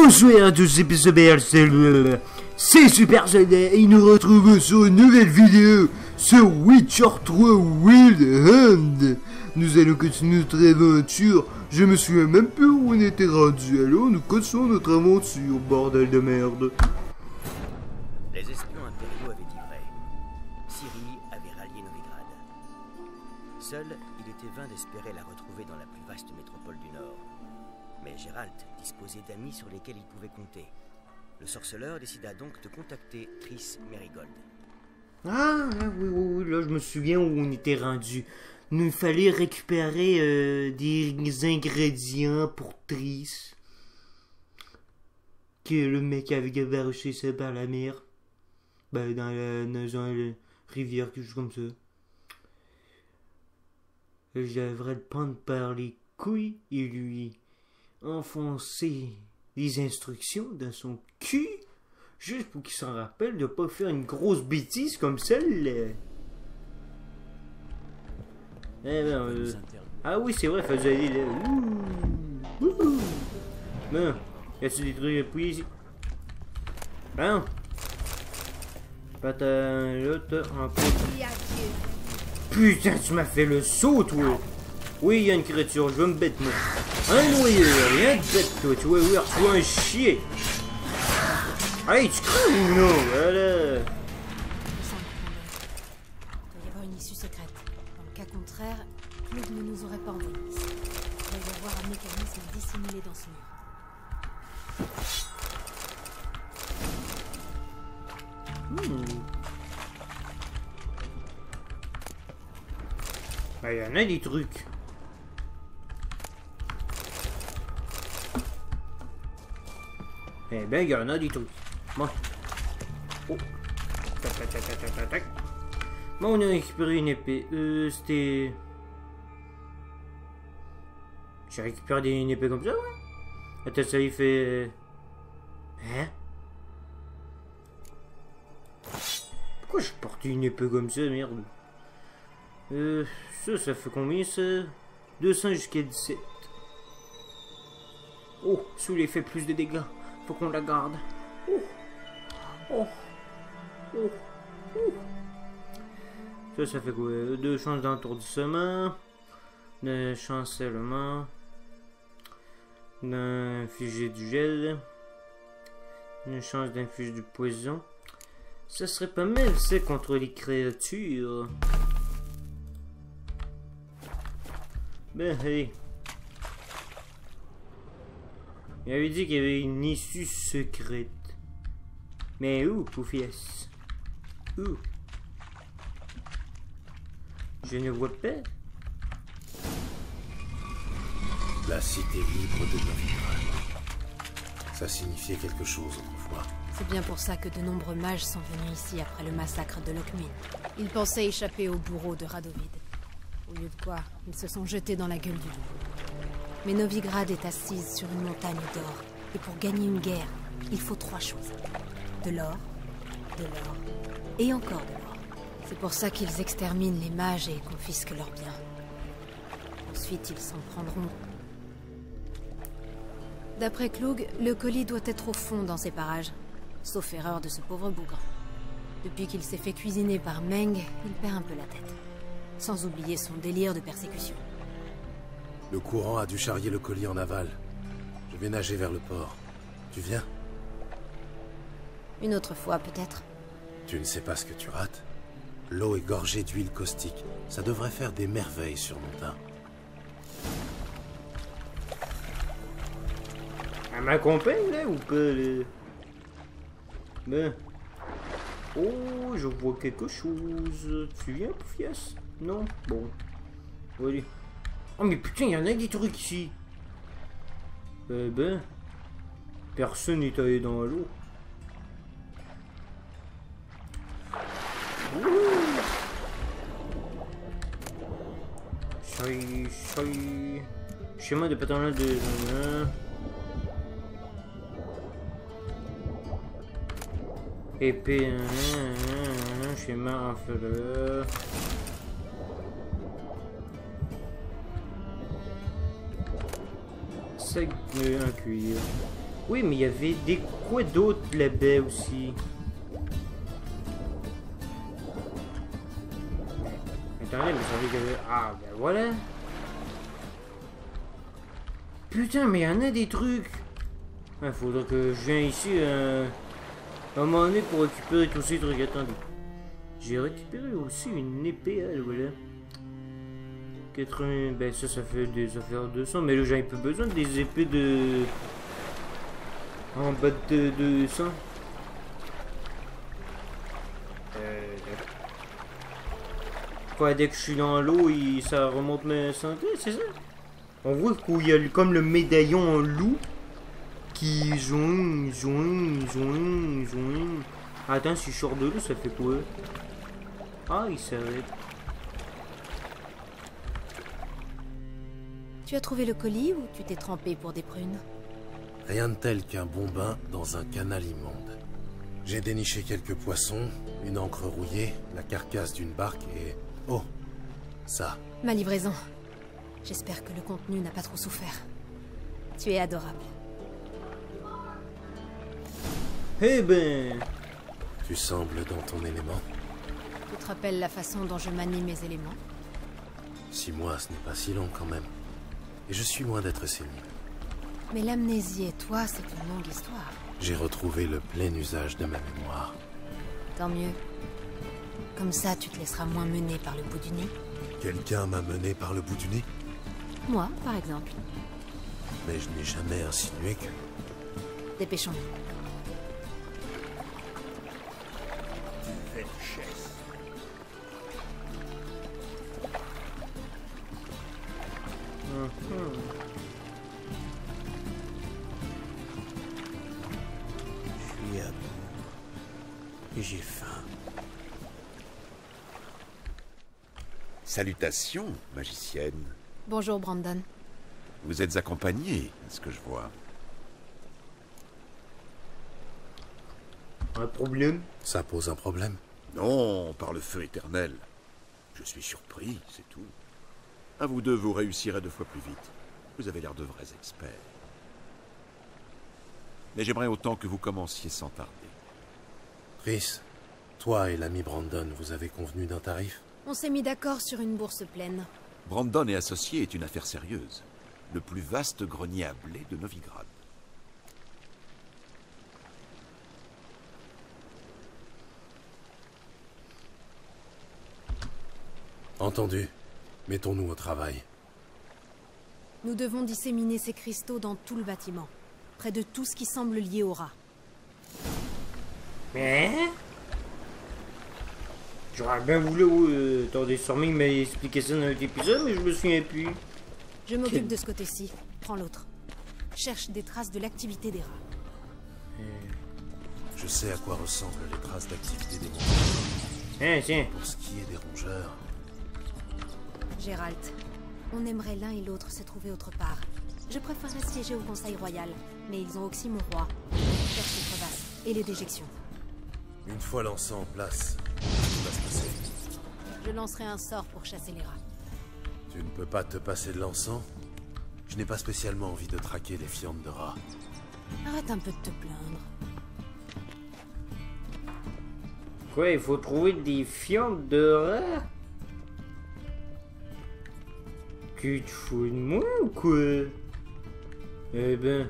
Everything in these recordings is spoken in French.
Bonsoir à tous, c'est Super Zelda et nous retrouvons sur une nouvelle vidéo sur Witcher 3 Wild Hunt. Nous allons continuer notre aventure. Je me souviens même plus où on était rendu. Alors nous continuons notre aventure, bordel de merde. Les espions impériaux avaient dit vrai. Ciri avait rallié Novigrad. Seul, il était vain d'espérer la retrouver dans la plus vaste métropole du Nord. Mais Geralt disposait d'amis sur lesquels il pouvait compter. Le sorceleur décida donc de contacter Triss Merigold. Ah oui, là je me souviens où on était rendu. Nous fallait récupérer des ingrédients pour Triss. Que le mec avait gabarouché ça par la mer. Ben dans la rivière, quelque chose comme ça. J'avais le prendre par les couilles et lui enfoncer les instructions dans son cul, juste pour qu'il s'en rappelle de pas faire une grosse bêtise comme celle-là. Ah oui, c'est vrai, faisait aller là. Bon, y a-tu des trucs à appuyer ici? Bon. Là, t'as encore. Putain, tu m'as fait le saut, toi! Oui, il y a une créature, je veux me bête, moi. Un noyeur, rien de bête, toi, tu vois, oui, reçois un chien. Hey, tu crèves ou non? Voilà. Il doit y avoir une issue secrète. Dans le cas contraire, Claude ne nous aurait pas envoyé ici. Il doit y avoir un mécanisme dissimulé dans ce mur. Ben, il y en a des trucs. Eh ben, il y en a des trucs. Bon. Oh. Tac. Bon, on a récupéré une épée. C'était... J'ai récupéré une épée comme ça, ouais? Attends, ça y fait... Hein? Pourquoi je porte une épée comme ça, merde? Ça fait combien, ça? 200 jusqu'à 17. Oh, celui-là fait plus de dégâts. Faut qu'on la garde. Ça fait quoi? 2 chances d'entourdissement, de chancellement, d'infuser du gel, une chance d'infuser du poison. Ça serait pas mal, c'est contre les créatures. Ben, allez. Il avait dit qu'il y avait une issue secrète. Mais où, Poufias? Où? Je ne vois pas. La cité libre de Novigrad. Ça signifiait quelque chose autrefois. C'est bien pour ça que de nombreux mages sont venus ici après le massacre de Lockmin. Ils pensaient échapper au bourreau de Radovid. Au lieu de quoi, ils se sont jetés dans la gueule du loup. Mais Novigrad est assise sur une montagne d'or. Et pour gagner une guerre, il faut 3 choses. De l'or, et encore de l'or. C'est pour ça qu'ils exterminent les mages et confisquent leurs biens. Ensuite, ils s'en prendront. D'après Klug, le colis doit être au fond dans ces parages. Sauf erreur de ce pauvre bougre. Depuis qu'il s'est fait cuisiner par Meng, il perd un peu la tête. Sans oublier son délire de persécution. Le courant a dû charrier le colis en aval. Je vais nager vers le port. Tu viens? Une autre fois, peut-être. Tu ne sais pas ce que tu rates? L'eau est gorgée d'huile caustique. Ça devrait faire des merveilles sur mon teint. Elle m'accompagne, là, ou pas, là? Ben... Oh, je vois quelque chose. Tu viens, Poufias? Non? Bon. Allez. Oh, mais putain, il y en a des trucs ici. Ben... Personne n'est allé dans l'eau. Chai. Schéma de patronat de... Épée, schéma en fleur. C'est un cuir. Oui, mais il y avait des quoi d'autres là-bas aussi. Attendez, mais ça veut dire... Ah, ben voilà. Putain, mais il y en a des trucs. Il faudra que je vienne ici à un moment donné pour récupérer tous ces trucs. Attendez. J'ai récupéré aussi une épée, voilà. 80... Ben ça fait des affaires 200. Mais là, j'ai un peu besoin des épées de... En bas de 200. Quoi, dès que je suis dans l'eau, ça remonte ma santé, c'est ça? On voit qu'il y a comme le médaillon en loup qui joint. Attends, si je sors de l'eau, ça fait quoi? Ah, il s'arrête. Tu as trouvé le colis ou tu t'es trempé pour des prunes? Rien de tel qu'un bon bain dans un canal immonde. J'ai déniché quelques poissons, une encre rouillée, la carcasse d'une barque et... Oh, ça. Ma livraison. J'espère que le contenu n'a pas trop souffert. Tu es adorable. Eh ben... Tu sembles dans ton élément. Tu te rappelles la façon dont je manie mes éléments? 6 mois, ce n'est pas si long quand même. Et je suis loin d'être sénile. Mais l'amnésie et toi, c'est une longue histoire. J'ai retrouvé le plein usage de ma mémoire. Tant mieux. Comme ça, tu te laisseras moins mener par le bout du nez. Quelqu'un m'a mené par le bout du nez? Moi, par exemple. Mais je n'ai jamais insinué que... Dépêchons-nous. Je suis à bout. Et j'ai faim. Salutations, magicienne. Bonjour, Brandon. Vous êtes accompagnée, à ce que je vois. Un problème? Ça pose un problème? Non, par le feu éternel. Je suis surpris, c'est tout. À vous deux, vous réussirez 2 fois plus vite. Vous avez l'air de vrais experts. Mais j'aimerais autant que vous commenciez sans tarder. Chris, toi et l'ami Brandon, vous avez convenu d'un tarif? On s'est mis d'accord sur une bourse pleine. Brandon et associés est une affaire sérieuse. Le plus vaste grenier à blé de Novigrad. Entendu. Mettons-nous au travail. Nous devons disséminer ces cristaux dans tout le bâtiment. Près de tout ce qui semble lié au rat. Mais... J'aurais bien voulu... attendez, Stormy m'a expliqué ça dans un autre épisode, mais je me souviens plus. Je m'occupe de ce côté-ci. Prends l'autre. Cherche des traces de l'activité des rats. Je sais à quoi ressemblent les traces d'activité des monstres. Tiens. Pour ce qui est des rongeurs... Gérald, on aimerait l'un et l'autre se trouver autre part. Je préférerais siéger au Conseil Royal, mais ils ont aussi mon roi. Cherche les crevasses et les déjections. Une fois l'encens en place, qu'est-ce qui va se passer? Je lancerai un sort pour chasser les rats. Tu ne peux pas te passer de l'encens? Je n'ai pas spécialement envie de traquer les fientes de rats. Arrête un peu de te plaindre. Quoi, il faut trouver des fientes de rats? Tu te fous de moi ou quoi? Eh ben...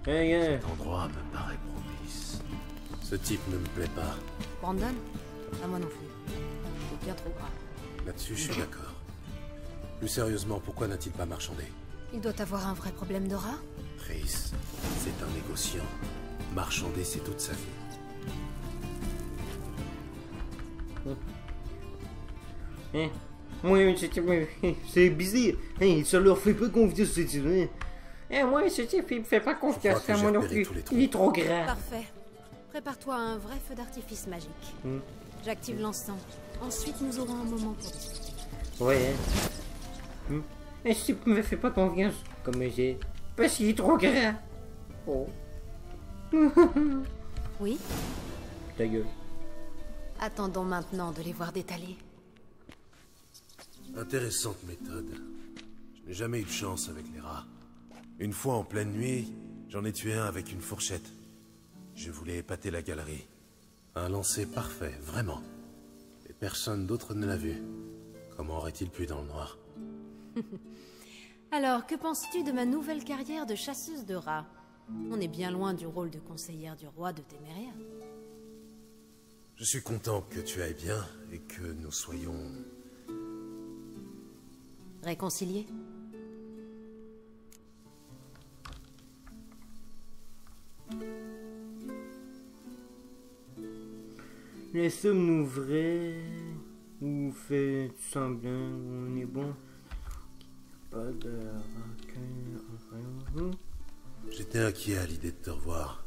Hey, Cet endroit me paraît propice. Ce type ne me plaît pas. Brandon? À moi non plus. C'est bien trop grave. Là-dessus, je suis d'accord. Plus sérieusement, pourquoi n'a-t-il pas marchandé? Il doit avoir un vrai problème de rats? Chris, c'est un négociant. Marchander, c'est toute sa vie. Hein? Moi, c'est bizarre. Hein, ça leur fait pas confiance, ce type. Hein, moi, ce type, il me fait pas confiance Je crois à que moi j'ai non repéré plus. tous les trous. Il est trop grand. Parfait. Prépare-toi à un vrai feu d'artifice magique. J'active l'encens. Ensuite, nous aurons un moment pour discuter. Ouais. Mais ce type me fait pas confiance. Comme j'ai... Parce qu'il est trop grand. Oh. Oui? Ta gueule. Attendons maintenant de les voir détaler. Intéressante méthode. Je n'ai jamais eu de chance avec les rats. Une fois en pleine nuit, J'en ai tué un avec une fourchette. Je voulais épater la galerie. Un lancer parfait, vraiment. Et personne d'autre ne l'a vu. Comment aurait-il pu dans le noir? Alors, que penses-tu de ma nouvelle carrière de chasseuse de rats? On est bien loin du rôle de conseillère du roi de Téméria. Je suis content que tu ailles bien et que nous soyons... Réconciliés? Laissons-nous vrais, ou fait semblant, on est bon. Pas de rancune. J'étais inquiet à l'idée de te revoir.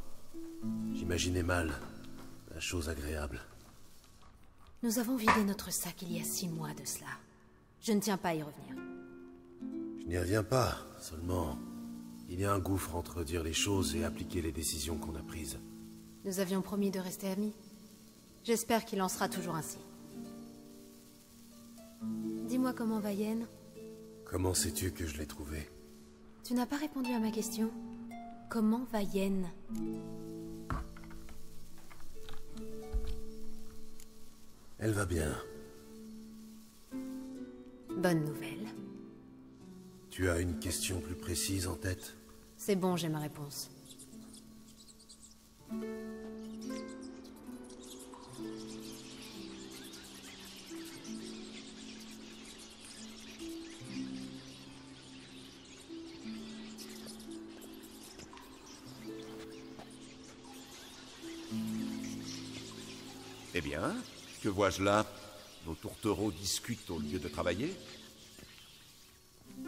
J'imaginais mal la chose agréable. Nous avons vidé notre sac il y a 6 mois de cela. Je ne tiens pas à y revenir. Je n'y reviens pas, seulement... Il y a un gouffre entre dire les choses et appliquer les décisions qu'on a prises. Nous avions promis de rester amis. J'espère qu'il en sera toujours ainsi. Dis-moi comment va Yen? Comment sais-tu que je l'ai trouvée? Tu n'as pas répondu à ma question. Comment va Yen? Elle va bien. Bonne nouvelle. Tu as une question plus précise en tête? C'est bon, j'ai ma réponse. Eh bien, que vois-je là? Nos tourtereaux discutent au lieu de travailler?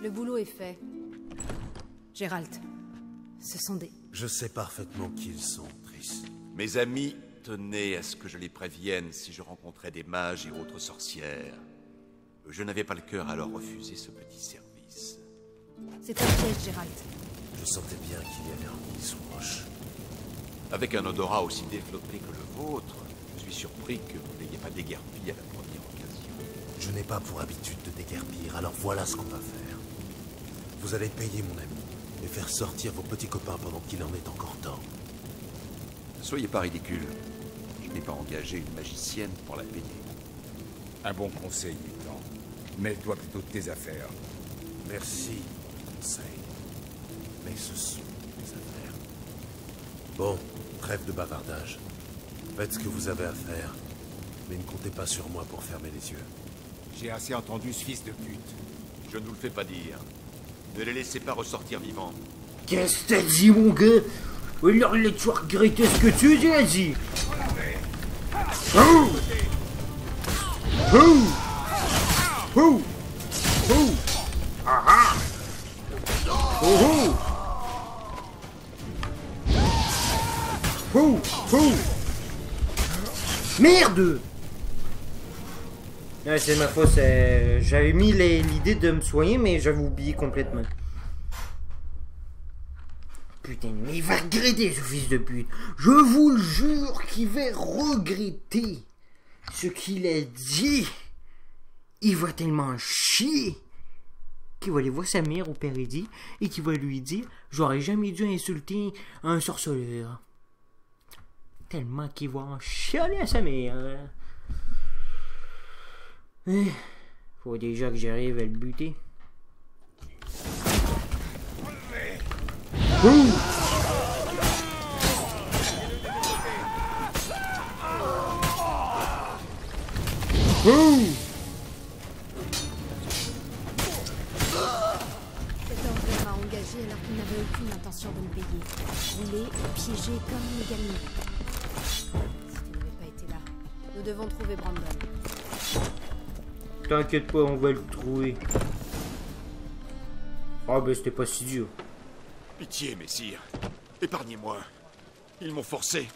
Le boulot est fait. Gérald, ce sont des... Je sais parfaitement qui ils sont, Triss. Mes amis tenaient à ce que je les prévienne si je rencontrais des mages et autres sorcières. Je n'avais pas le cœur à leur refuser ce petit service. C'est un piège, Gérald. Je sentais bien qu'il y avait un sous roche. Avec un odorat aussi développé que le vôtre, je suis surpris que vous n'ayez pas déguerpi à la première occasion. Je n'ai pas pour habitude de déguerpir, alors voilà ce qu'on va faire. Vous allez payer mon ami et faire sortir vos petits copains pendant qu'il en est encore temps. Ne soyez pas ridicule. Je n'ai pas engagé une magicienne pour la payer. Un bon conseil, Mutant. Mêle-toi plutôt de tes affaires. Merci, conseil. Mais ce sont mes affaires. Bon, trêve de bavardage. Faites ce que vous avez à faire, mais ne comptez pas sur moi pour fermer les yeux. J'ai assez entendu ce fils de pute. Je ne vous le fais pas dire. Ne les laissez pas ressortir vivants. Qu'est-ce que t'as dit, mon gars? Alors là, tu vas regretter ce que tu as dit. Oh! Oh! Oh! Oh! Ah ah! Oh! Oh! Oh! Merde! Ouais, c'est ma faute, j'avais mis l'idée de me soigner, mais j'avais oublié complètement. Putain, mais il va regretter ce fils de pute. Je vous le jure qu'il va regretter ce qu'il a dit. Il va tellement chier qu'il va aller voir sa mère au Paradis et qu'il va lui dire « J'aurais jamais dû insulter un sorceleur. » Tellement qu'il va en chialer à sa mère. Faut déjà que j'arrive à le buter. Ouh! Ouh! Cet orgueil m'a engagé alors qu'il n'avait aucune intention de me payer. Rouler et piéger comme une gamine. Si tu n'avais pas été là, nous devons trouver Brandon. T'inquiète pas, on va le trouver. Ah ben c'était pas si dur. Pitié, messire. Épargnez-moi. Ils m'ont forcé.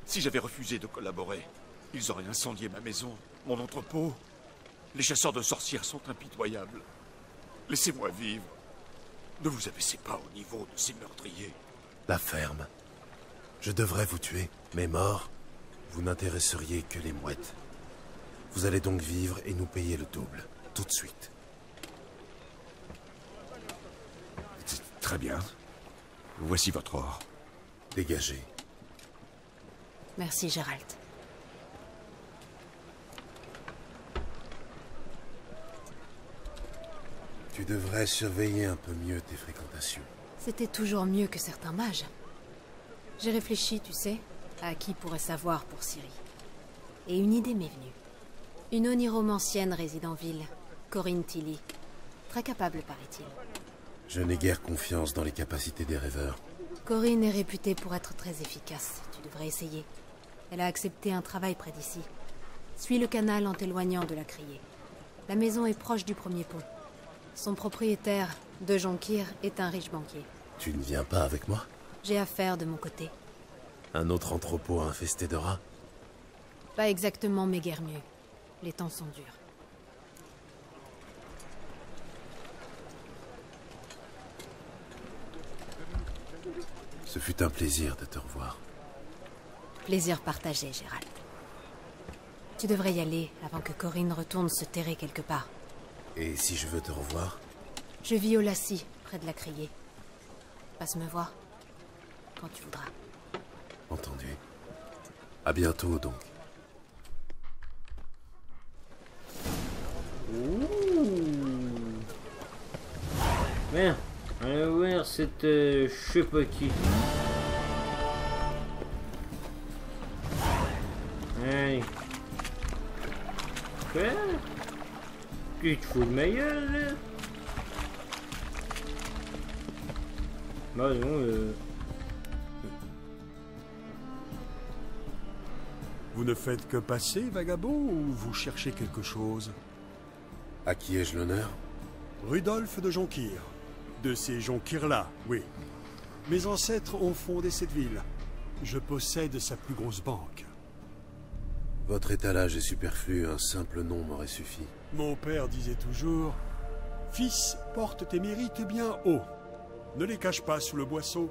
Si j'avais refusé de collaborer, ils auraient incendié ma maison, mon entrepôt. Les chasseurs de sorcières sont impitoyables. Laissez-moi vivre. Ne vous abaissez pas au niveau de ces meurtriers. La ferme. Je devrais vous tuer, mais mort, vous n'intéresseriez que les mouettes. Vous allez donc vivre et nous payer le double, tout de suite. Très bien. Voici votre or. Dégagez. Merci, Gérald. Tu devrais surveiller un peu mieux tes fréquentations. C'était toujours mieux que certains mages. J'ai réfléchi, tu sais, à qui pourrait savoir pour Ciri. Et une idée m'est venue. Une oniromancienne réside en ville, Corinne Tilly. Très capable, paraît-il. Je n'ai guère confiance dans les capacités des rêveurs. Corinne est réputée pour être très efficace. Tu devrais essayer. Elle a accepté un travail près d'ici. Suis le canal en t'éloignant de la criée. La maison est proche du premier pont. Son propriétaire, De Jonkir, est un riche banquier. Tu ne viens pas avec moi? J'ai affaire de mon côté. Un autre entrepôt infesté de rats? Pas exactement, mais guère mieux. Les temps sont durs. Ce fut un plaisir de te revoir. Plaisir partagé, Gérald. Tu devrais y aller avant que Corinne retourne se terrer quelque part. Et si je veux te revoir? Je vis au Lassie, près de la criée. Passe me voir, quand tu voudras. Entendu. À bientôt, donc. Merde. Allez voir cette... je sais pas qui. Allez. Quoi? Tu te fous de ma gueule, là? Bah non, Vous ne faites que passer, vagabond, ou vous cherchez quelque chose? À qui ai-je l'honneur? Rudolf de Jonkir. De ces Jonkir-là, oui. Mes ancêtres ont fondé cette ville. Je possède sa plus grosse banque. Votre étalage est superflu, un simple nom m'aurait suffi. Mon père disait toujours... Fils, porte tes mérites bien haut. Ne les cache pas sous le boisseau.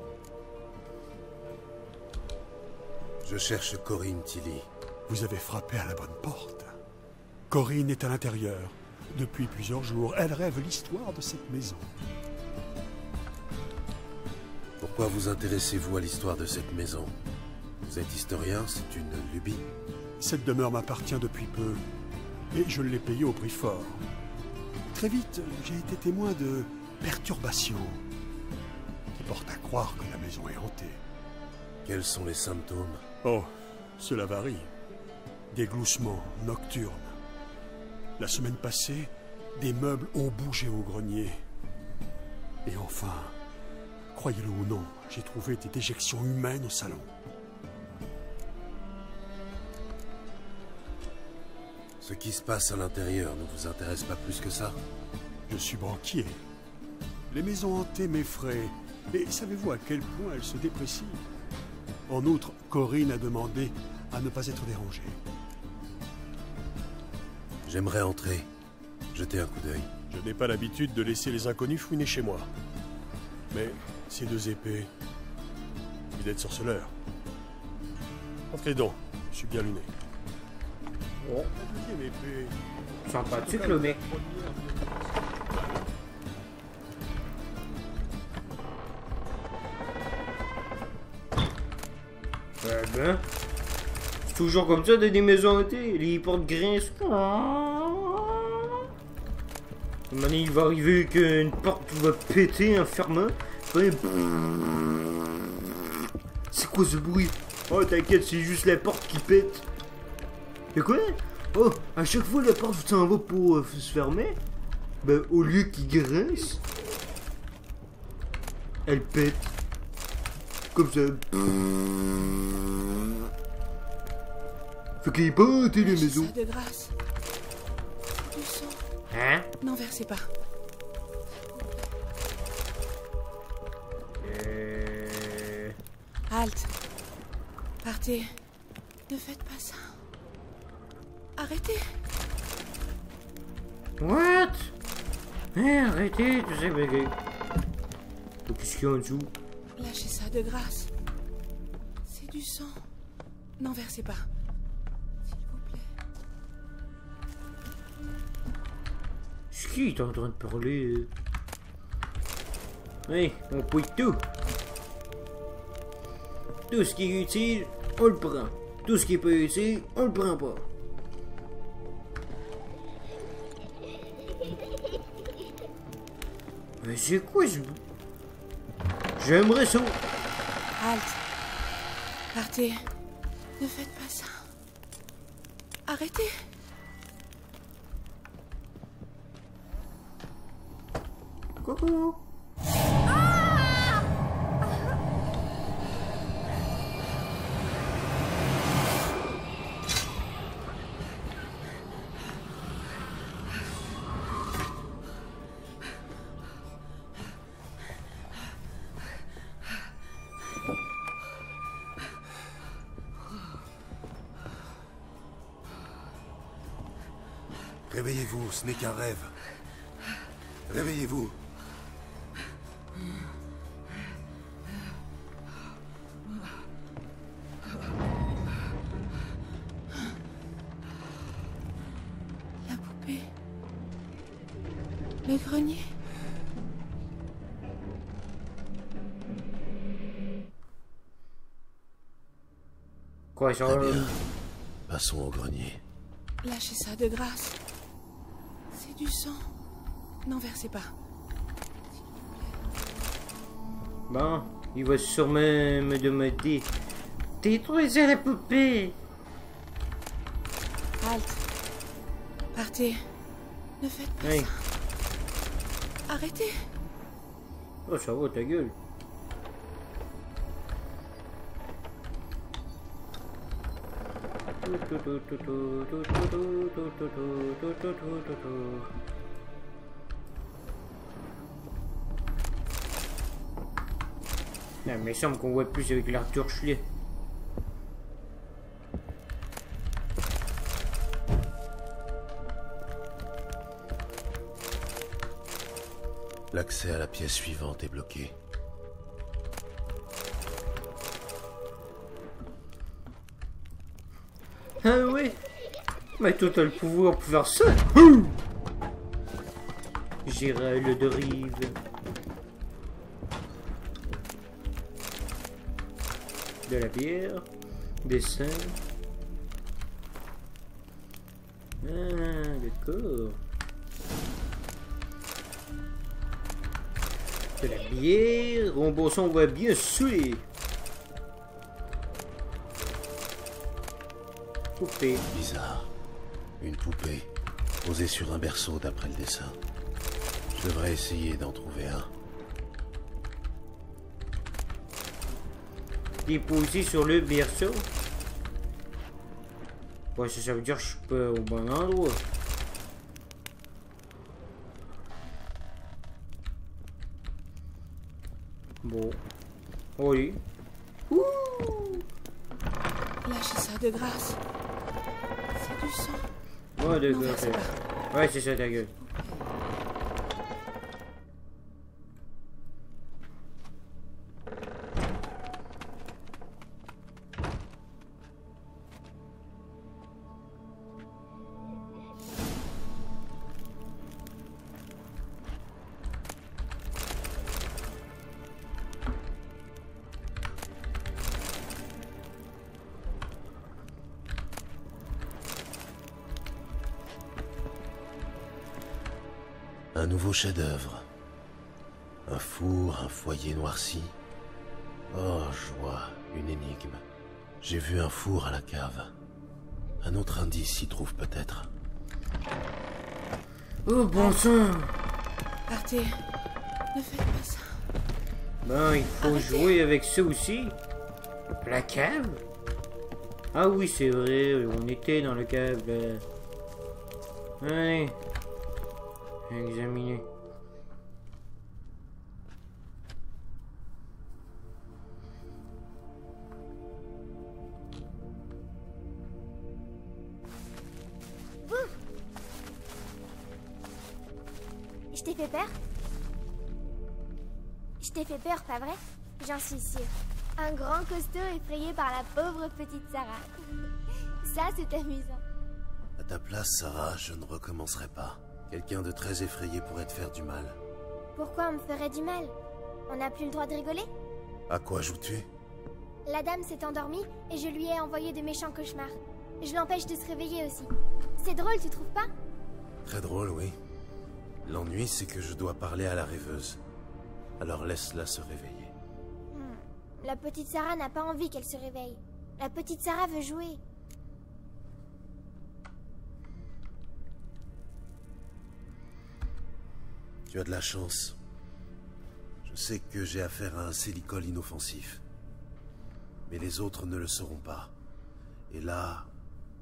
Je cherche Corinne Tilly. Vous avez frappé à la bonne porte. Corinne est à l'intérieur. Depuis plusieurs jours, elle rêve l'histoire de cette maison. Pourquoi vous intéressez-vous à l'histoire de cette maison? Vous êtes historien, c'est une lubie? Cette demeure m'appartient depuis peu, et je l'ai payée au prix fort. Très vite, j'ai été témoin de perturbations qui portent à croire que la maison est hantée. Quels sont les symptômes? Oh, cela varie. Des gloussements nocturnes. La semaine passée, des meubles ont bougé au grenier. Et enfin, croyez-le ou non, j'ai trouvé des déjections humaines au salon. Ce qui se passe à l'intérieur ne vous intéresse pas plus que ça? Je suis banquier. Les maisons hantées m'effraient. Et savez-vous à quel point elles se déprécient? En outre, Corinne a demandé à ne pas être dérangée. J'aimerais entrer, jeter un coup d'œil. Je n'ai pas l'habitude de laisser les inconnus fouiner chez moi. Mais ces deux épées... Vous êtes sorceleur. Entrez donc, je suis bien luné. oh, La deuxième épée... sympathique le mec. Eh ben, c'est toujours comme ça dans des maisons hantées, les portes grincent. Maintenant il va arriver qu'une porte va péter en fermant. Ouais. C'est quoi ce bruit? Oh t'inquiète, c'est juste la porte qui pète. Et quoi? Oh, à chaque fois la porte s'en va pour se fermer, ben au lieu qu'il grince, elle pète. Comme ça. Fait qu'il est pas hanté les maisons. Ça de grâce. Du sang. Hein? N'en versez pas. Halte. Partez. Ne faites pas ça. Arrêtez. What? Hein, arrêtez, tu sais, mais... Qu'est-ce qu'il y a en dessous? Lâchez ça de grâce. C'est du sang. N'en versez pas. S'il vous plaît. C'est qui est en train de parler? Oui, on pouille tout. Tout ce qui est utile, on le prend. Tout ce qui est pas utile, on le prend pas. Mais c'est quoi ce... J'aimerais ça. Halte. Partez. Ne faites pas ça. Arrêtez. Coucou. Réveillez-vous, ce n'est qu'un rêve. Réveillez-vous. La poupée. Le grenier. Quoi, ça? Très bien. Passons au grenier. Lâchez ça de grâce. C'est du sang. N'en versez pas. Bon, il va sûrement me demander. Détruisez la poupée. Halte. Partez. Ne faites pas Hey. ça. Arrêtez. Oh, ça va, ta gueule. Non, mais il semble qu'on voit plus avec l'Arthur Schlier. L'accès à la pièce suivante est bloqué. Ah oui. Mais toi t'as le pouvoir pour faire ça. Gérald de Rive. De la bière. Dessin. Ah, d'accord. De la bière. Bon sang, on va bien saouler. Poupée. Bizarre. Une poupée, posée sur un berceau d'après le dessin. Je devrais essayer d'en trouver un. Déposé sur le berceau. Ouais, ça veut dire que je suis pas au bon endroit. Bon. Oui. Ouh. Lâchez ça de grâce. C'est du sang. Ouais, N'en d'accord. versez pas. Ouais, c'est ça ta gueule. Un nouveau chef-d'œuvre. Un four, un foyer noirci. Oh, joie, une énigme. J'ai vu un four à la cave. Un autre indice s'y trouve peut-être. Oh, bon sang. Partez. Ne faites pas ça. Ben, il faut Arrêtez. jouer avec ça aussi. La cave? Ah oui, c'est vrai, on était dans la cave, là. Allez. Examiner. Je t'ai fait peur? Je t'ai fait peur, pas vrai? J'en suis sûre. Un grand costaud effrayé par la pauvre petite Sarah. Ça, c'est amusant. À ta place, Sarah, je ne recommencerai pas. Quelqu'un de très effrayé pourrait te faire du mal. Pourquoi on me ferait du mal? On n'a plus le droit de rigoler? À quoi joues-tu? La dame s'est endormie et je lui ai envoyé de méchants cauchemars. Je l'empêche de se réveiller aussi. C'est drôle, tu trouves pas? Très drôle, oui. L'ennui, c'est que je dois parler à la rêveuse. Alors laisse-la se réveiller. La petite Sarah n'a pas envie qu'elle se réveille. La petite Sarah veut jouer. Tu as de la chance. Je sais que j'ai affaire à un Célicol inoffensif. Mais les autres ne le seront pas. Et là...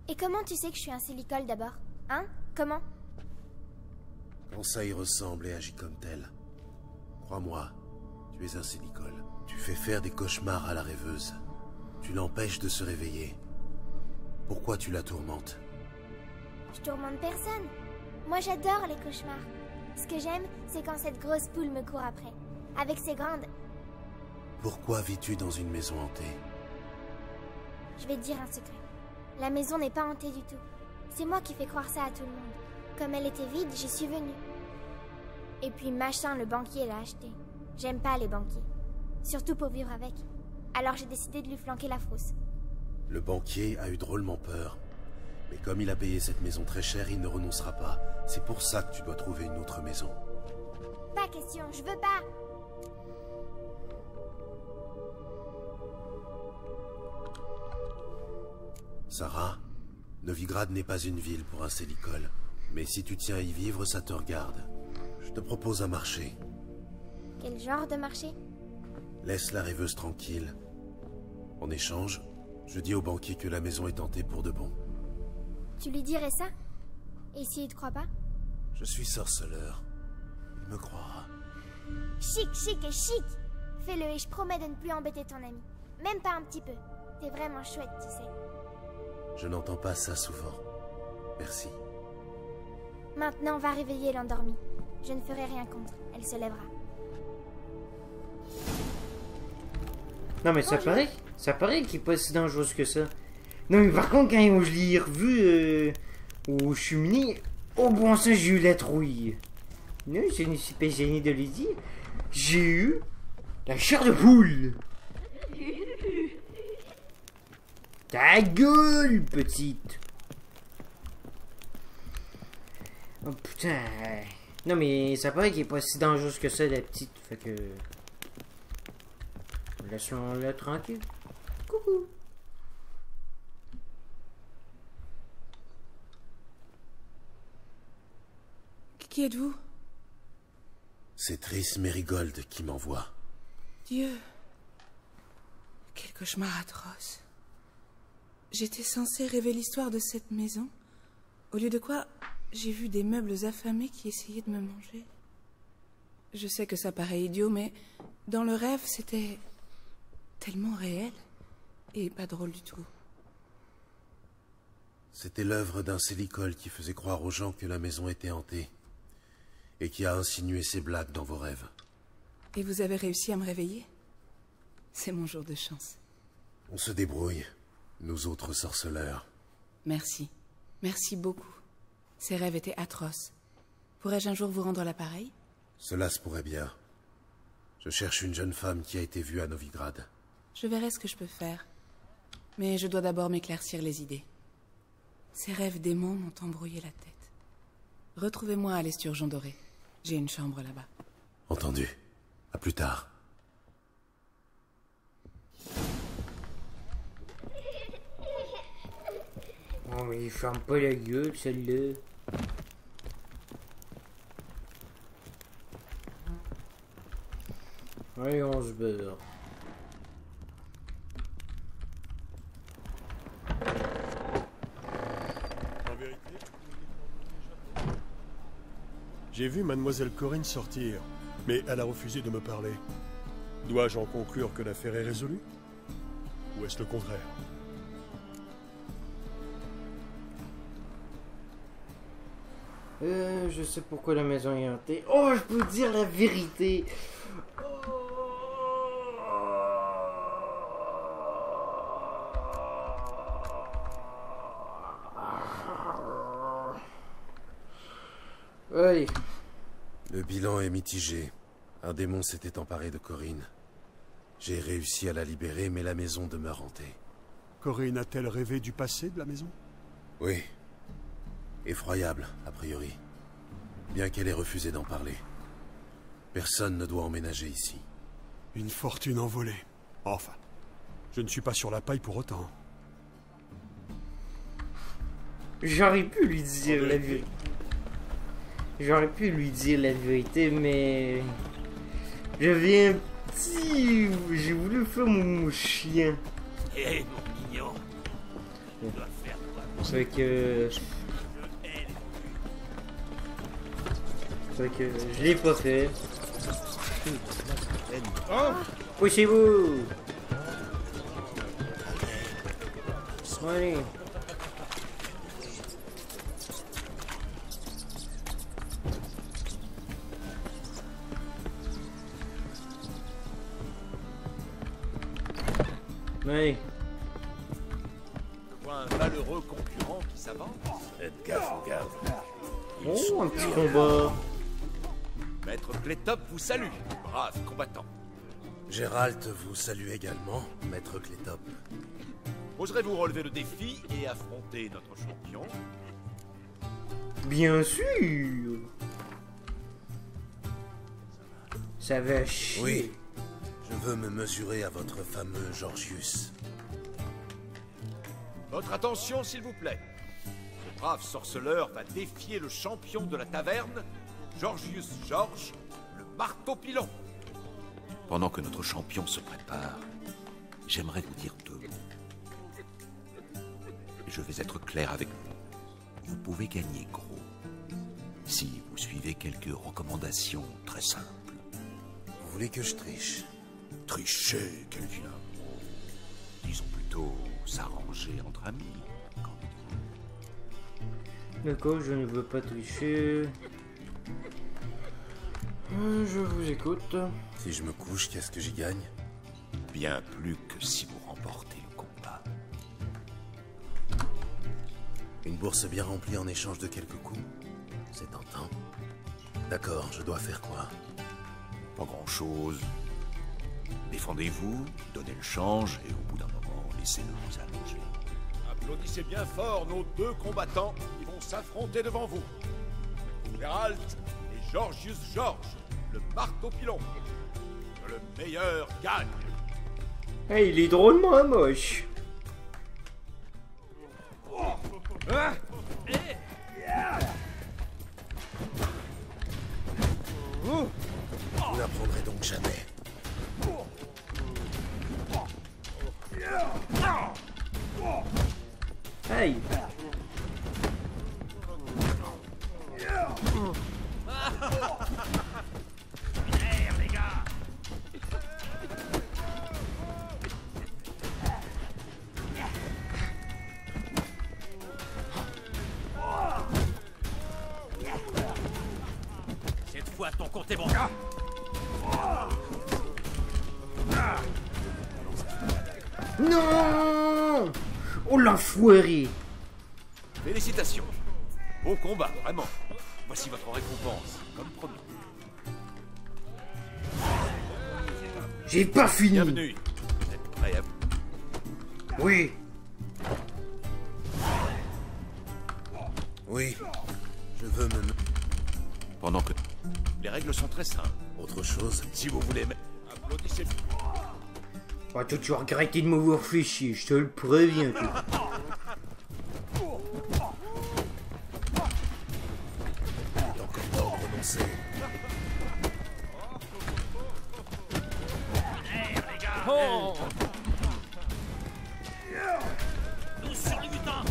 Et comment tu sais que je suis un Célicol d'abord? Hein? Comment? Quand ça y ressemble et agit comme tel. Crois-moi, tu es un Célicol. Tu fais faire des cauchemars à la rêveuse. Tu l'empêches de se réveiller. Pourquoi tu la tourmentes? Je tourmente personne. Moi j'adore les cauchemars. Ce que j'aime, c'est quand cette grosse poule me court après. Avec ses grandes... Pourquoi vis-tu dans une maison hantée? Je vais te dire un secret. La maison n'est pas hantée du tout. C'est moi qui fais croire ça à tout le monde. Comme elle était vide, j'y suis venue. Et puis Machin, le banquier, l'a achetée. J'aime pas les banquiers. Surtout pour vivre avec. Alors j'ai décidé de lui flanquer la frousse. Le banquier a eu drôlement peur. Mais comme il a payé cette maison très cher, il ne renoncera pas. C'est pour ça que tu dois trouver une autre maison. Pas question, je veux pas. Sarah, Novigrad n'est pas une ville pour un Célicol. Mais si tu tiens à y vivre, ça te regarde. Je te propose un marché. Quel genre de marché? Laisse la rêveuse tranquille. En échange, je dis au banquier que la maison est hantée pour de bon. Tu lui dirais ça? Et s'il te croit pas? Je suis sorceleur. Il me croira. Chic, chic et chic! Fais-le et je promets de ne plus embêter ton ami. Même pas un petit peu. T'es vraiment chouette, tu sais. Je n'entends pas ça souvent. Merci. Maintenant, va réveiller l'endormie. Je ne ferai rien contre. Elle se lèvera. Non mais ça paraît qu'il est pas si dangereux que ça. Non mais par contre quand je l'ai revu aux cheminées, oh bon sang j'ai eu la trouille. Non, je ne suis pas gêné de le dire. J'ai eu la chair de poule. Ta gueule petite. Oh putain. Non mais ça paraît qu'il est pas si dangereux que ça la petite. Fait que... laissons-la tranquille. Coucou. Qui êtes-vous? C'est Triss Merigold qui m'envoie. Dieu. Quel cauchemar atroce. J'étais censée rêver l'histoire de cette maison. Au lieu de quoi, j'ai vu des meubles affamés qui essayaient de me manger. Je sais que ça paraît idiot, mais dans le rêve, c'était tellement réel et pas drôle du tout. C'était l'œuvre d'un Célicol qui faisait croire aux gens que la maison était hantée et qui a insinué ses blagues dans vos rêves. Et vous avez réussi à me réveiller? C'est mon jour de chance. On se débrouille, nous autres sorceleurs. Merci. Merci beaucoup. Ces rêves étaient atroces. Pourrais-je un jour vous rendre l'appareil? Cela se pourrait bien. Je cherche une jeune femme qui a été vue à Novigrad. Je verrai ce que je peux faire. Mais je dois d'abord m'éclaircir les idées. Ces rêves démons m'ont embrouillé la tête. Retrouvez-moi à l'Esturgeon doré. J'ai une chambre là-bas. Entendu. À plus tard. Oh mais il ferme pas la gueule celle-là. Allez on se beurre. J'ai vu Mademoiselle Corinne sortir, mais elle a refusé de me parler. Dois-je en conclure que l'affaire est résolue? Ou est-ce le contraire? Je sais pourquoi la maison est hantée. Oh, je peux dire la vérité. Oui. Le bilan est mitigé. Un démon s'était emparé de Corinne. J'ai réussi à la libérer, mais la maison demeure hantée. Corinne a-t-elle rêvé du passé de la maison? Oui. Effroyable, a priori. Bien qu'elle ait refusé d'en parler. Personne ne doit emménager ici. Une fortune envolée. Enfin, je ne suis pas sur la paille pour autant. J'aurais pu lui dire la vérité. J'aurais pu lui dire la vérité, mais... J'avais un petit... J'ai voulu faire mon chien. Hé, mon mignon. Tu dois faire quoi? C'est que... C'est que je l'ai pas fait. Oh, Poussez-vous! Allez. Allez. Je vois un malheureux concurrent qui s'avance. Faites gaffe, garde. Oh, un petit combat. Maître Clétop vous salue, brave combattant. Gérald vous salue également, Maître Clétop. Oserez-vous relever le défi et affronter notre champion? Bien sûr. Ça va chier. Oui. Je veux me mesurer à votre fameux Georgius. Votre attention, s'il vous plaît. Ce brave sorceleur va défier le champion de la taverne, Georgius George, le marteau pilon. Pendant que notre champion se prépare, j'aimerais vous dire deux mots. Je vais être clair avec vous. Vous pouvez gagner gros si vous suivez quelques recommandations très simples. Vous voulez que je triche? Tricher, quel vilain mot. Disons plutôt s'arranger entre amis. Qu'en dites-vous? D'accord, je ne veux pas tricher. Je vous écoute. Si je me couche, qu'est-ce que j'y gagne? Bien plus que si vous remportez le combat. Une bourse bien remplie en échange de quelques coups? C'est tentant. D'accord, je dois faire quoi? Pas grand-chose. Défendez-vous, donnez le change et au bout d'un moment, laissez-le vous allonger. Applaudissez bien fort nos deux combattants qui vont s'affronter devant vous. Geralt et Georgius George, le marteau pilon. Que le meilleur gagne. Hey, il est drôlement moche. Vous n'apprendrez donc jamais. Hey. les gars. Cette fois, ton compte est bon. Non. Oh l'enfoiré. Félicitations. Beau combat, vraiment. Voici votre récompense, comme promis. J'ai pas fini. Bienvenue. Vous êtes prêts à vous? Oui. Oui. Je veux me... Pendant que... Les règles sont très simples. Autre chose? Si vous voulez... Applaudissez. Oh, toi, tu vas regretter de m'avoir fait chier, je te le préviens. Toi. Oh. Nous sur les mutants.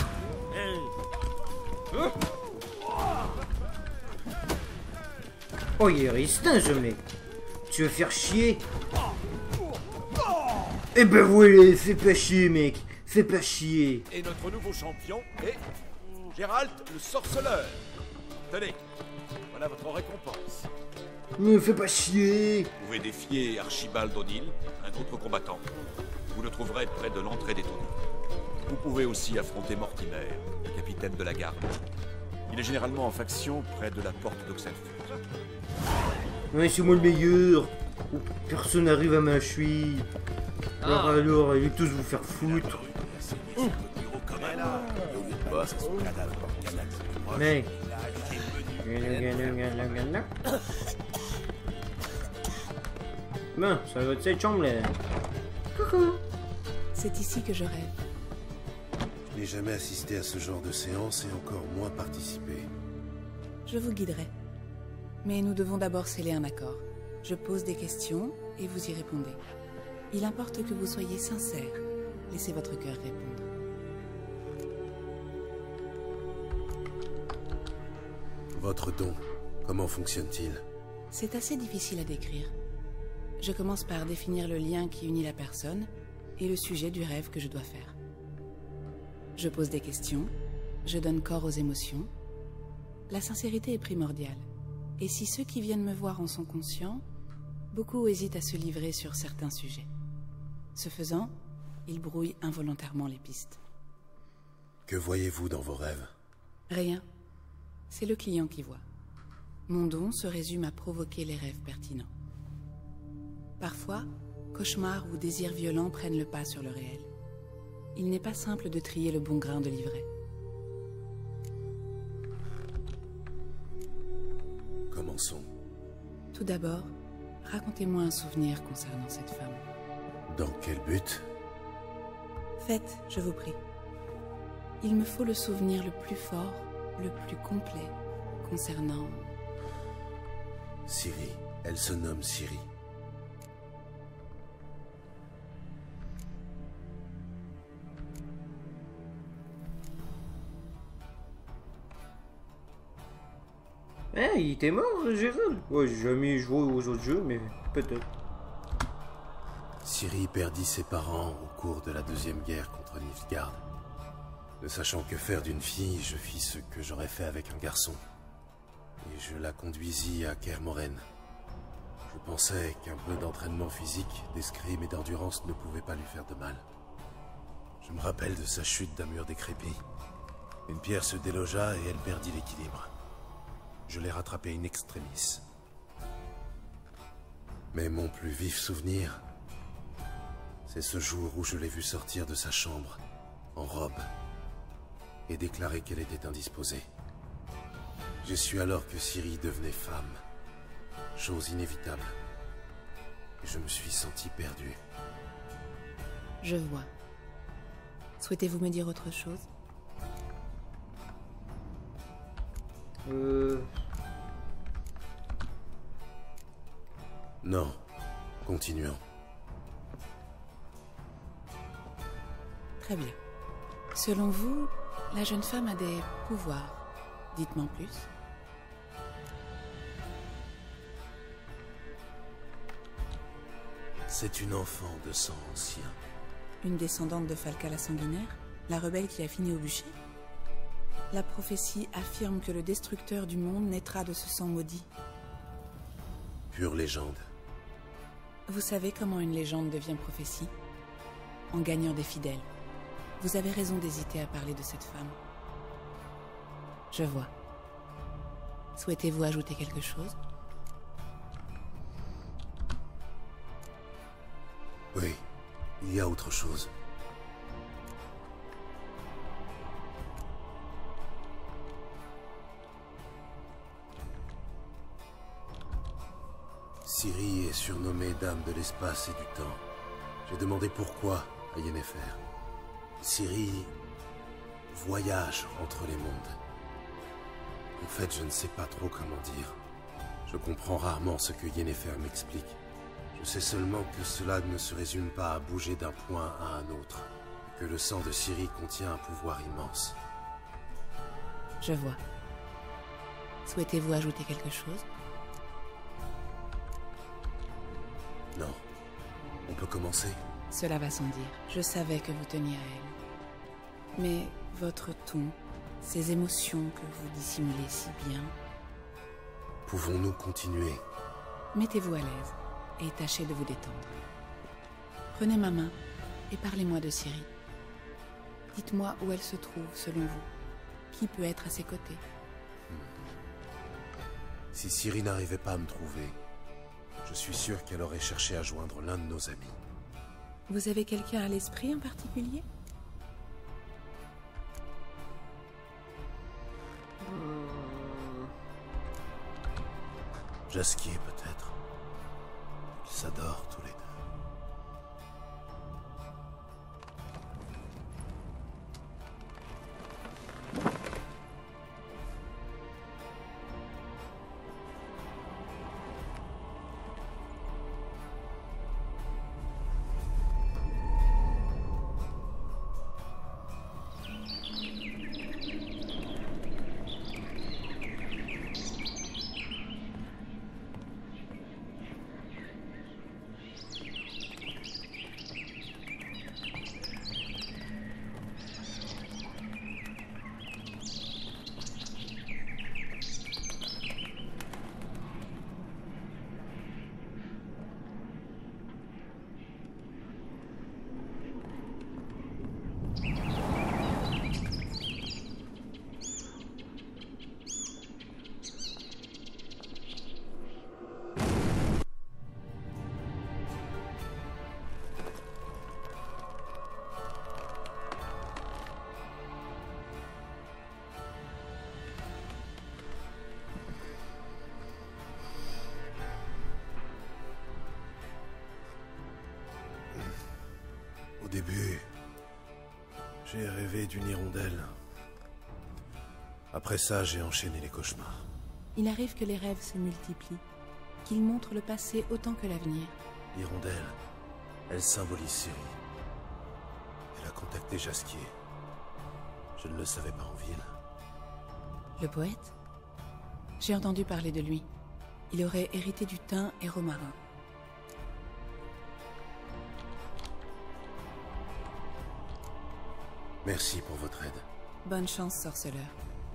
Oh, il est restant, ce mec. Tu veux faire chier? Eh ben voilà, fais pas chier, mec. Fais pas chier. Et notre nouveau champion est... Geralt le sorceleur. Tenez, voilà votre récompense. Me fais pas chier. Vous pouvez défier Archibald O'Neill, un autre combattant. Vous le trouverez près de l'entrée des tonneaux. Vous pouvez aussi affronter Mortimer, le capitaine de la garde. Il est généralement en faction près de la porte d'Oxenfurt. Ouais, c'est moi le meilleur. Oh, personne n'arrive à m'achever. Alors, allez tous vous faire foutre. Mec. Bon, ça va être cette chambre là. Coucou. C'est ici que je rêve. Je n'ai jamais assisté à ce genre de séance et encore moins participé. Je vous guiderai. Mais nous devons d'abord sceller un accord. Je pose des questions et vous y répondez. Il importe que vous soyez sincère. Laissez votre cœur répondre. Votre don, comment fonctionne-t-il? C'est assez difficile à décrire. Je commence par définir le lien qui unit la personne et le sujet du rêve que je dois faire. Je pose des questions, je donne corps aux émotions. La sincérité est primordiale. Et si ceux qui viennent me voir en sont conscients, beaucoup hésitent à se livrer sur certains sujets. Ce faisant, ils brouillent involontairement les pistes. Que voyez-vous dans vos rêves? Rien. C'est le client qui voit. Mon don se résume à provoquer les rêves pertinents. Parfois, cauchemars ou désirs violents prennent le pas sur le réel. Il n'est pas simple de trier le bon grain de l'ivraie. Commençons. Tout d'abord, racontez-moi un souvenir concernant cette femme. Dans quel but? Faites, je vous prie. Il me faut le souvenir le plus fort, le plus complet, concernant... Ciri. Elle se nomme Ciri. Hein, il était mort, Gérald? Ouais, j'ai jamais joué aux autres jeux, mais peut-être. Ciri perdit ses parents au cours de la Deuxième Guerre contre Nilfgaard. Ne sachant que faire d'une fille, je fis ce que j'aurais fait avec un garçon. Et je la conduisis à Kermoren. Je pensais qu'un peu d'entraînement physique, d'escrime et d'endurance ne pouvait pas lui faire de mal. Je me rappelle de sa chute d'un mur décrépit. Une pierre se délogea et elle perdit l'équilibre. Je l'ai rattrapée in extremis. Mais mon plus vif souvenir, c'est ce jour où je l'ai vue sortir de sa chambre, en robe, et déclarer qu'elle était indisposée. J'ai su alors que Ciri devenait femme, chose inévitable. Et je me suis senti perdu. Je vois. Souhaitez-vous me dire autre chose? Non. Continuons. Très bien. Selon vous, la jeune femme a des pouvoirs. Dites-moi en plus. C'est une enfant de sang ancien. Une descendante de Falca la sanguinaire? La rebelle qui a fini au bûcher? La prophétie affirme que le destructeur du monde naîtra de ce sang maudit. Pure légende. Vous savez comment une légende devient prophétie? En gagnant des fidèles. Vous avez raison d'hésiter à parler de cette femme. Je vois. Souhaitez-vous ajouter quelque chose? Oui, il y a autre chose. Ciri est surnommée Dame de l'espace et du temps. J'ai demandé pourquoi à Yennefer. Ciri voyage entre les mondes. En fait, je ne sais pas trop comment dire. Je comprends rarement ce que Yennefer m'explique. Je sais seulement que cela ne se résume pas à bouger d'un point à un autre, et que le sang de Ciri contient un pouvoir immense. Je vois. Souhaitez-vous ajouter quelque chose? Non. On peut commencer? Cela va sans dire. Je savais que vous teniez à elle. Mais votre ton, ces émotions que vous dissimulez si bien... Pouvons-nous continuer? Mettez-vous à l'aise et tâchez de vous détendre. Prenez ma main et parlez-moi de Ciri. Dites-moi où elle se trouve, selon vous. Qui peut être à ses côtés? Si Ciri n'arrivait pas à me trouver, Je suis sûr qu'elle aurait cherché à joindre l'un de nos amis. Vous avez quelqu'un à l'esprit en particulier? Jasquier, peut-être. Ils s'adorent tous les deux. Au début, j'ai rêvé d'une hirondelle. Après ça, j'ai enchaîné les cauchemars. Il arrive que les rêves se multiplient, qu'ils montrent le passé autant que l'avenir. L'hirondelle, elle symbolise Ciri. Elle a contacté Jasquier. Je ne le savais pas en ville. Le poète? J'ai entendu parler de lui. Il aurait hérité du thym et romarin. Merci pour votre aide. Bonne chance, sorceleur.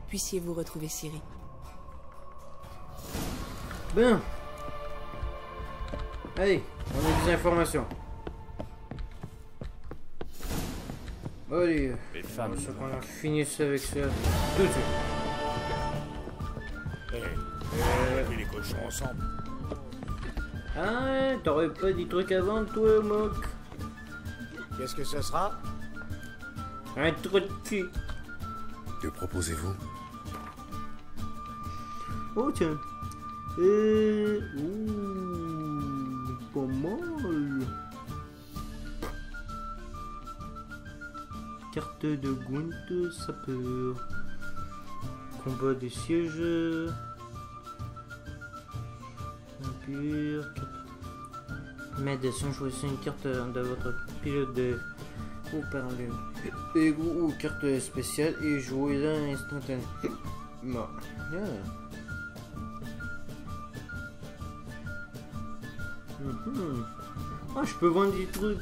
Puissiez-vous retrouver Ciri. Ben. Allez, on a des informations. Allez, Les femmes. c'est qu'on a fini ça avec ça tout de suite. Et les cochons ensemble. Ah, t'aurais pas des trucs à vendre, toi, Mock? Qu'est-ce que ce sera? Un trou de cul. Que proposez-vous? Oh, tiens. Pas mal. Carte de Gwent, sapeur. Combat des sièges. Vampire. Médecin, choisissez une carte de votre pilote de haut-parleur. Ou carte spéciale et jouez-la instantanément. Non. Ah, je peux vendre des trucs.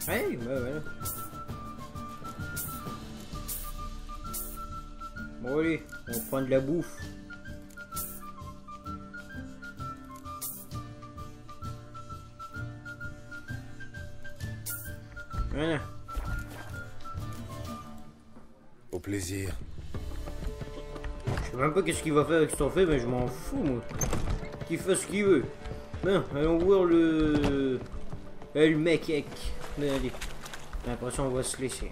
Hey, bah ouais. Bon allez, on prend de la bouffe. Voilà. Au plaisir. Je sais même pas qu'est-ce qu'il va faire avec ce trophée, mais je m'en fous, moi. Qu'il fasse ce qu'il veut. Bon, allons voir le mec. Allez. J'ai l'impression qu'on va se laisser.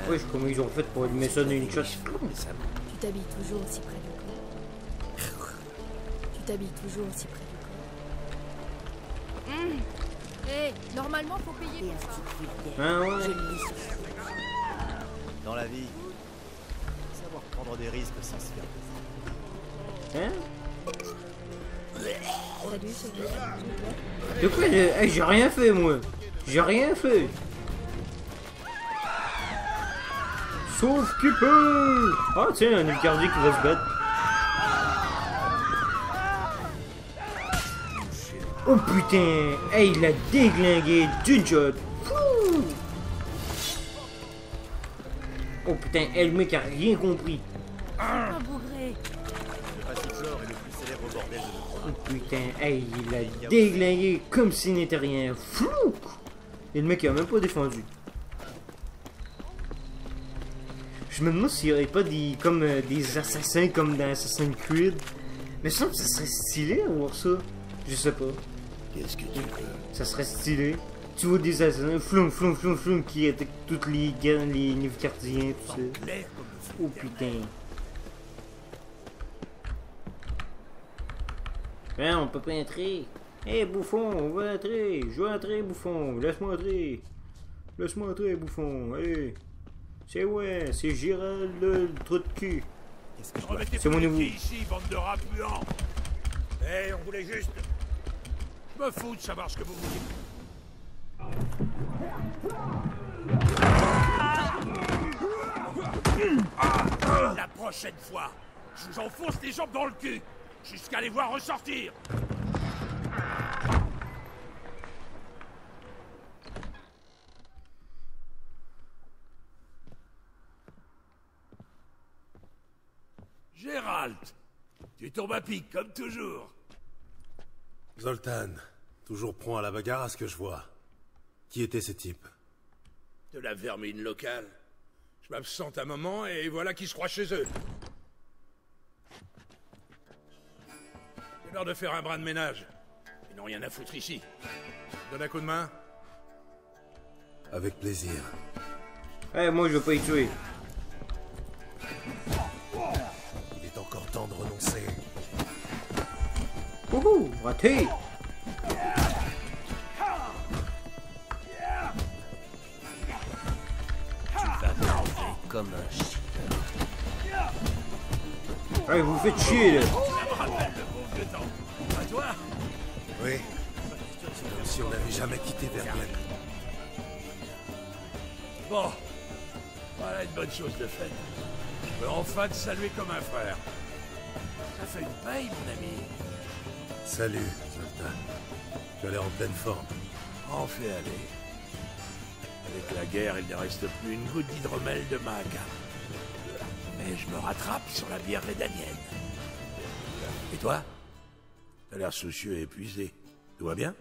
Ouais, comment ils ont fait pour allumer ça d'une shot. Tu t'habilles toujours aussi près du corps. Tu t'habilles toujours aussi près du corps. Hé, normalement faut payer pour ça. Ah ouais. Dans la vie, savoir prendre des risques sans se faire. Hein? Salut, salut. De quoi? Hey, j'ai rien fait, moi. J'ai rien fait. Sauf qu'il peut. Ah tiens, un Nilfgaardi qui va se battre. Oh putain. Hey, il a déglingué d'une shot. Fouh. Oh putain, hey, le mec a rien compris. Un bougré. Le passiflore est le plus célèbre bord bordel de notre... Oh putain, hey, il a déglingué comme s'il n'était rien. Flou! Et le mec il a même pas défendu. Je me demande s'il y aurait pas des, comme, des assassins comme dans Assassin's Creed. Mais je pense que ça serait stylé à voir ça. Je sais pas. Qu'est-ce que tu veux? Ça serait stylé. Tu vois des assassins, floum, qui attaquent toutes les gars, les niveaux cardiens, tout ça. Oh putain. Hein, on peut pas entrer. Hé, bouffon, on va entrer. Je veux entrer, bouffon. Laisse-moi entrer. Laisse-moi entrer, bouffon. Allez. C'est ouais, c'est Gérald le trou de cul. C'est mon nouveau. Ici, bande de rats puants. Eh, on voulait juste... Je me fous de savoir ce que vous voulez. La prochaine fois, je vous enfonce les jambes dans le cul, jusqu'à les voir ressortir. Gérald, tu tombes à pic comme toujours. Zoltan, toujours prompt à la bagarre à ce que je vois. Qui étaient ces types? De la vermine locale. Je m'absente un moment et voilà qu'ils se croient chez eux. C'est l'heure de faire un brin de ménage. Ils n'ont rien à foutre ici. Donne un coup de main. Avec plaisir. Eh, moi je veux pas y tuer. Il est encore temps de renoncer. Wouhou, raté. Comme un chien. Allez, vous faites chier là. Ça me rappelle le bon vieux temps. À toi? Oui. C'est comme si on n'avait jamais quitté Vermien. Bon. Voilà une bonne chose de faite. Je peux enfin te saluer comme un frère. Ça fait une paille, mon ami. Salut, Zoltan. Tu as l'air en pleine forme. En fait aller. Avec la guerre, il ne reste plus une goutte d'hydromel de ma gamme. Mais je me rattrape sur la bière védanienne. Et toi? T'as l'air soucieux et épuisé. Tout va bien?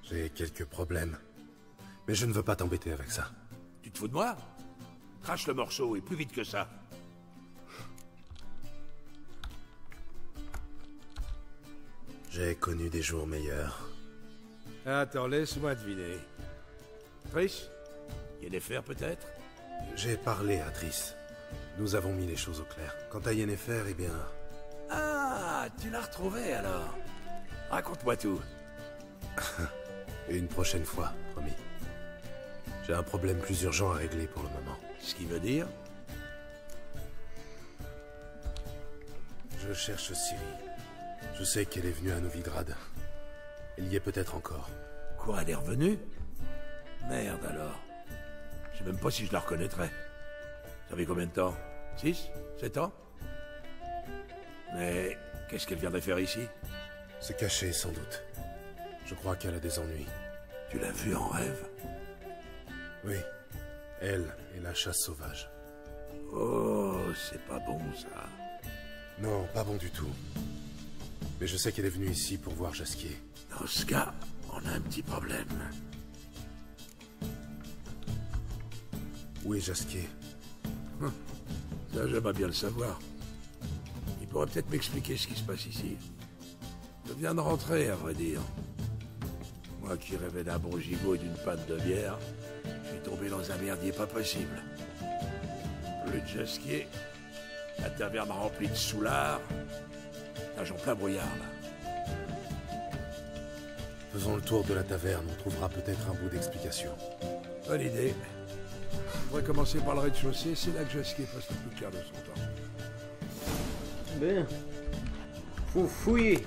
J'ai quelques problèmes. Mais je ne veux pas t'embêter avec ça. Tu te fous de moi? Crache le morceau et plus vite que ça. J'ai connu des jours meilleurs. Attends, laisse-moi deviner. Trish? Yennefer peut-être? J'ai parlé à Triss. Nous avons mis les choses au clair. Quant à Yennefer, eh bien... Ah, tu l'as retrouvé alors? Raconte-moi tout. Et une prochaine fois, promis. J'ai un problème plus urgent à régler pour le moment. Ce qui veut dire? Je cherche Ciri. Je sais qu'elle est venue à Novigrad. Elle y est peut-être encore. Quoi, elle est revenue? Merde alors. Je sais même pas si je la reconnaîtrais. Ça fait combien de temps? 6? 7 ans? Mais qu'est-ce qu'elle viendrait faire ici? Se cacher, sans doute. Je crois qu'elle a des ennuis. Tu l'as vue en rêve? Oui. Elle et la chasse sauvage. Oh, c'est pas bon ça. Non, pas bon du tout. Mais je sais qu'elle est venue ici pour voir Jaskier. Dans ce cas, on a un petit problème. Où est Jaskier? Ça, j'aimerais bien le savoir. Il pourrait peut-être m'expliquer ce qui se passe ici. Je viens de rentrer, à vrai dire. Moi qui rêvais d'un bon gigot et d'une panne de bière, je suis tombé dans un merdier pas possible. Plus de Jaskier, la taverne remplie de soulards, en plein brouillard, là. Faisons le tour de la taverne, on trouvera peut-être un bout d'explication. Bonne idée. On devrait commencer par le rez-de-chaussée, c'est là que Jaskier passe le plus clair de son temps. Ben, faut fouiller.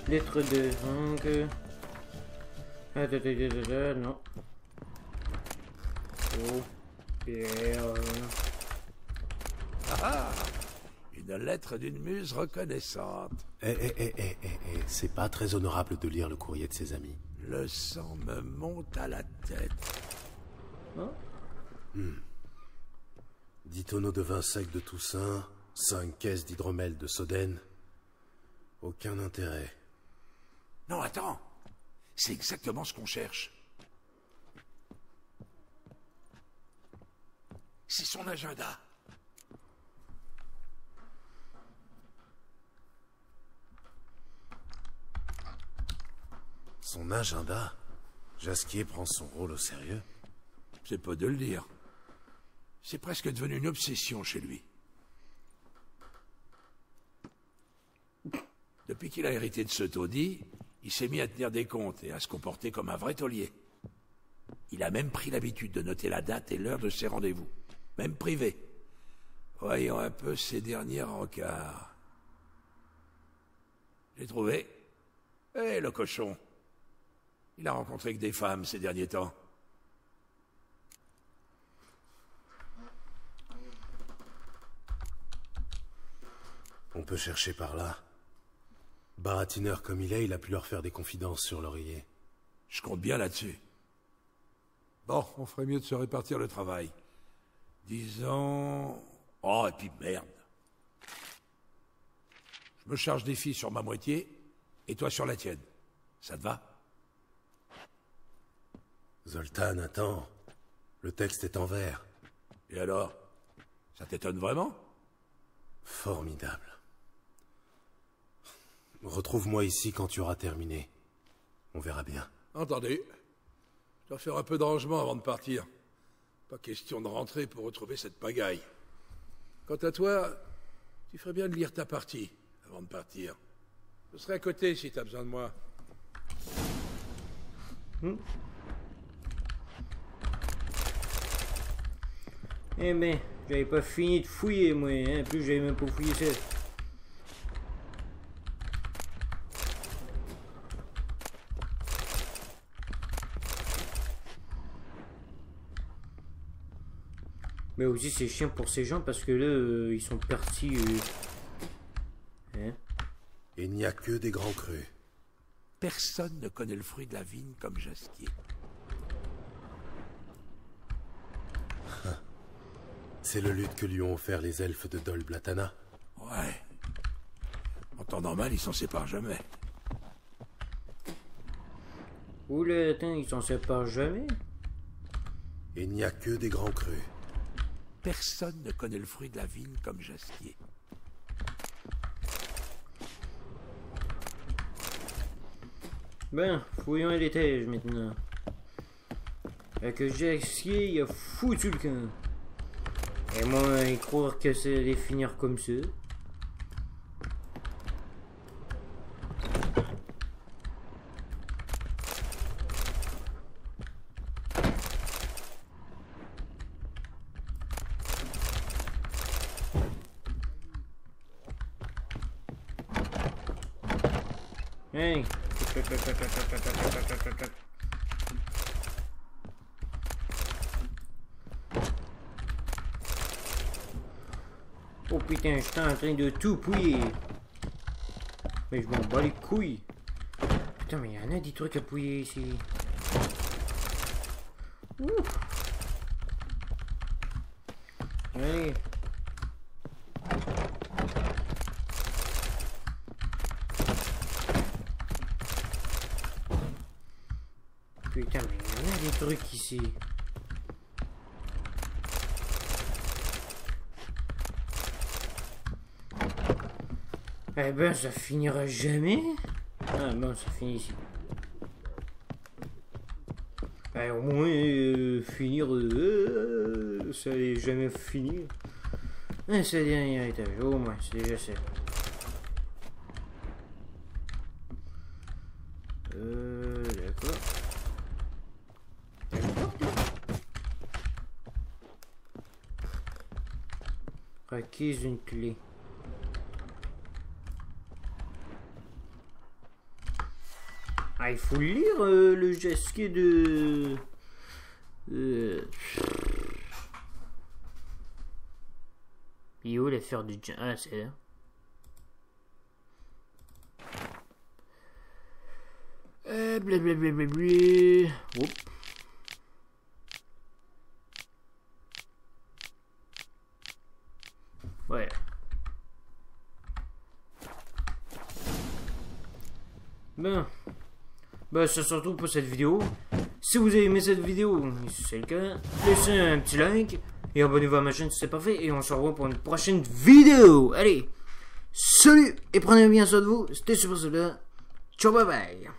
Lettre de... Donc... non. Oh, Pierre... Ah, une lettre d'une muse reconnaissante. C'est pas très honorable de lire le courrier de ses amis. Le sang me monte à la tête. Hein? 10 tonneaux de vin sec de Toussaint, 5 caisses d'hydromel de Soden. Aucun intérêt. Non, attends. C'est exactement ce qu'on cherche. C'est son agenda. Son agenda? Jasquier prend son rôle au sérieux? C'est pas de le dire. C'est presque devenu une obsession chez lui. Depuis qu'il a hérité de ce taudis, il s'est mis à tenir des comptes et à se comporter comme un vrai taulier. Il a même pris l'habitude de noter la date et l'heure de ses rendez-vous, même privé. Voyons un peu ses derniers rencarts. J'ai trouvé. Eh, le cochon. Il a rencontré que des femmes ces derniers temps. On peut chercher par là. Baratineur comme il est, il a pu leur faire des confidences sur l'oreiller. Je compte bien là-dessus. Bon, on ferait mieux de se répartir le travail. Disons... Oh, et puis merde. Je me charge des filles sur ma moitié, et toi sur la tienne. Ça te va? Zoltan, attends. Le texte est en vers. Et alors? Ça t'étonne vraiment? Formidable. Retrouve-moi ici quand tu auras terminé. On verra bien. Entendu. Je dois faire un peu de rangement avant de partir. Pas question de rentrer pour retrouver cette pagaille. Quant à toi, tu ferais bien de lire ta partie avant de partir. Je serai à côté si t'as besoin de moi. Eh ben, j'avais pas fini de fouiller, moi. En plus, j'avais même pas fouillé ça. Mais aussi, c'est chiant pour ces gens parce que là, ils sont partis. Hein? Il n'y a que des grands crus. Personne ne connaît le fruit de la vigne comme Jasquier. C'est le lutte que lui ont offert les elfes de Dol Blatana. Ouais. En temps normal, ils s'en séparent jamais. Oula, attends, ils s'en séparent jamais? Il n'y a que des grands crus. Personne ne connaît le fruit de la vigne comme Jasquier. Ben, fouillons à l'étage maintenant. Que Jasquier, il a foutu le camp. Et moi, y croire que ça allait finir comme ça. Hey. Oh putain, j'étais en train de tout pouiller. Mais je m'en bats les couilles. Putain, mais il y en a des trucs à pouiller ici. Ouf. Allez. Putain, mais il y en a des trucs ici. Eh ben, ça finira jamais. Ah bon, ça finit ici. Ben, au moins, finir... ça allait jamais finir. C'est le dernier étage, au moins, c'est déjà ça. D'accord. Requise une clé. Ah, il faut lire le Jasquier de... Il est où l'affaire du... Ah, c'est là. Blablabla. Oups. Ben, c'est surtout pour cette vidéo. Si vous avez aimé cette vidéo, si c'est le cas, laissez un petit like et abonnez-vous à ma chaîne si c'est pas fait. Et on se revoit pour une prochaine vidéo. Allez, salut et prenez bien soin de vous. C'était Super Soda. Ciao, bye bye.